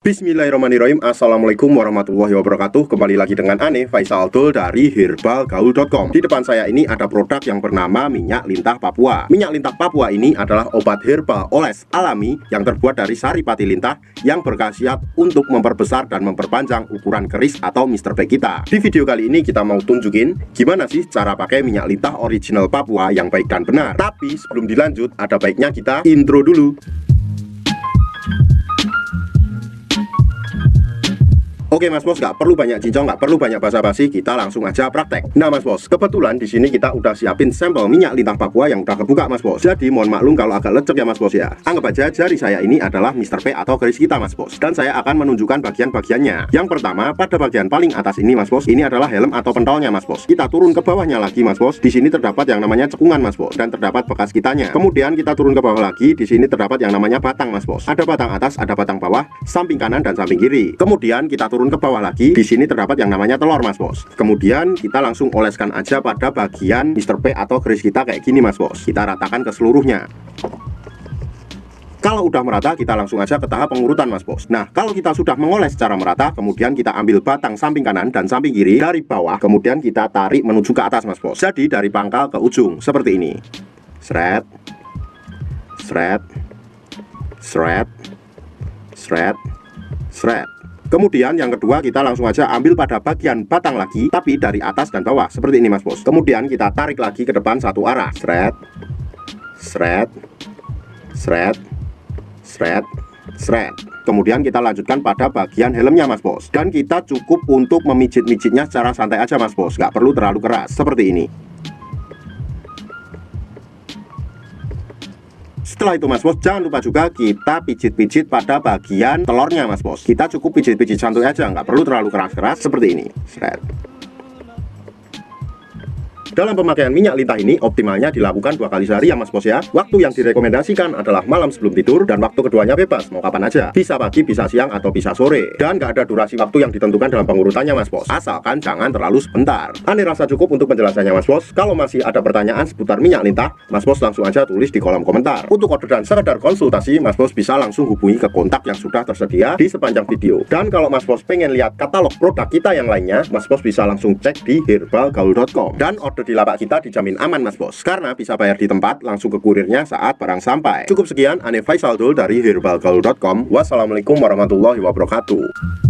Bismillahirrahmanirrahim. Assalamualaikum warahmatullahi wabarakatuh. Kembali lagi dengan Ane Faisal Dul dari herbalgaul.com. Di depan saya ini ada produk yang bernama minyak lintah Papua. Minyak lintah Papua ini adalah obat herbal oles alami yang terbuat dari saripati lintah yang berkhasiat untuk memperbesar dan memperpanjang ukuran keris atau Mr. P kita. Di video kali ini kita mau tunjukin gimana sih cara pakai minyak lintah original Papua yang baik dan benar. Tapi sebelum dilanjut, ada baiknya kita intro dulu. Oke Mas Bos, nggak perlu banyak cincong, nggak perlu banyak basa-basi, kita langsung aja praktek. Nah Mas Bos, kebetulan di sini kita udah siapin sampel minyak lintah Papua yang udah kebuka Mas Bos. Jadi mohon maklum kalau agak lecek ya Mas Bos ya. Anggap aja jari saya ini adalah Mr. P atau keris kita Mas Bos. Dan saya akan menunjukkan bagian-bagiannya. Yang pertama, pada bagian paling atas ini Mas Bos, ini adalah helm atau pentolnya Mas Bos. Kita turun ke bawahnya lagi Mas Bos. Di sini terdapat yang namanya cekungan Mas Bos, dan terdapat bekas kitanya. Kemudian kita turun ke bawah lagi, di sini terdapat yang namanya batang Mas Bos. Ada batang atas, ada batang bawah, samping kanan dan samping kiri. Kemudian kita turun ke bawah lagi. Di sini terdapat yang namanya telur Mas Bos. Kemudian kita langsung oleskan aja pada bagian Mr. P atau keris kita kayak gini Mas Bos. Kita ratakan ke seluruhnya. Kalau udah merata, kita langsung aja ke tahap pengurutan Mas Bos. Nah, kalau kita sudah mengoles secara merata, kemudian kita ambil batang samping kanan dan samping kiri dari bawah, kemudian kita tarik menuju ke atas Mas Bos. Jadi dari pangkal ke ujung seperti ini. Sret, sret, sret, sret, sret. Kemudian yang kedua, kita langsung aja ambil pada bagian batang lagi, tapi dari atas dan bawah seperti ini Mas Bos. Kemudian kita tarik lagi ke depan satu arah. Sret, sret, sret, sret, sret. Kemudian kita lanjutkan pada bagian helmnya Mas Bos. Dan kita cukup untuk memijit-mijitnya secara santai aja Mas Bos, nggak perlu terlalu keras seperti ini. Setelah itu Mas Bos, jangan lupa juga kita pijit-pijit pada bagian telurnya Mas Bos. Kita cukup pijit-pijit santuy aja, nggak perlu terlalu keras-keras seperti ini. Sret. Dalam pemakaian minyak lintah ini optimalnya dilakukan 2 kali sehari ya Mas Bos ya. Waktu yang direkomendasikan adalah malam sebelum tidur, dan waktu keduanya bebas, mau kapan aja. Bisa pagi, bisa siang, atau bisa sore. Dan nggak ada durasi waktu yang ditentukan dalam pengurutannya Mas Bos, asalkan jangan terlalu sebentar. Ane rasa cukup untuk penjelasannya Mas Bos. Kalau masih ada pertanyaan seputar minyak lintah, Mas Bos langsung aja tulis di kolom komentar. Untuk order dan sekedar konsultasi, Mas Bos bisa langsung hubungi ke kontak yang sudah tersedia di sepanjang video. Dan kalau Mas Bos pengen lihat katalog produk kita yang lainnya, Mas Bos bisa langsung cek di herbalgaul.com. Dan order di lapak kita dijamin aman Mas Bos, karena bisa bayar di tempat, langsung ke kurirnya saat barang sampai. Cukup sekian, Ane Faisal Dul dari herbalgaul.com. Wassalamualaikum warahmatullahi wabarakatuh.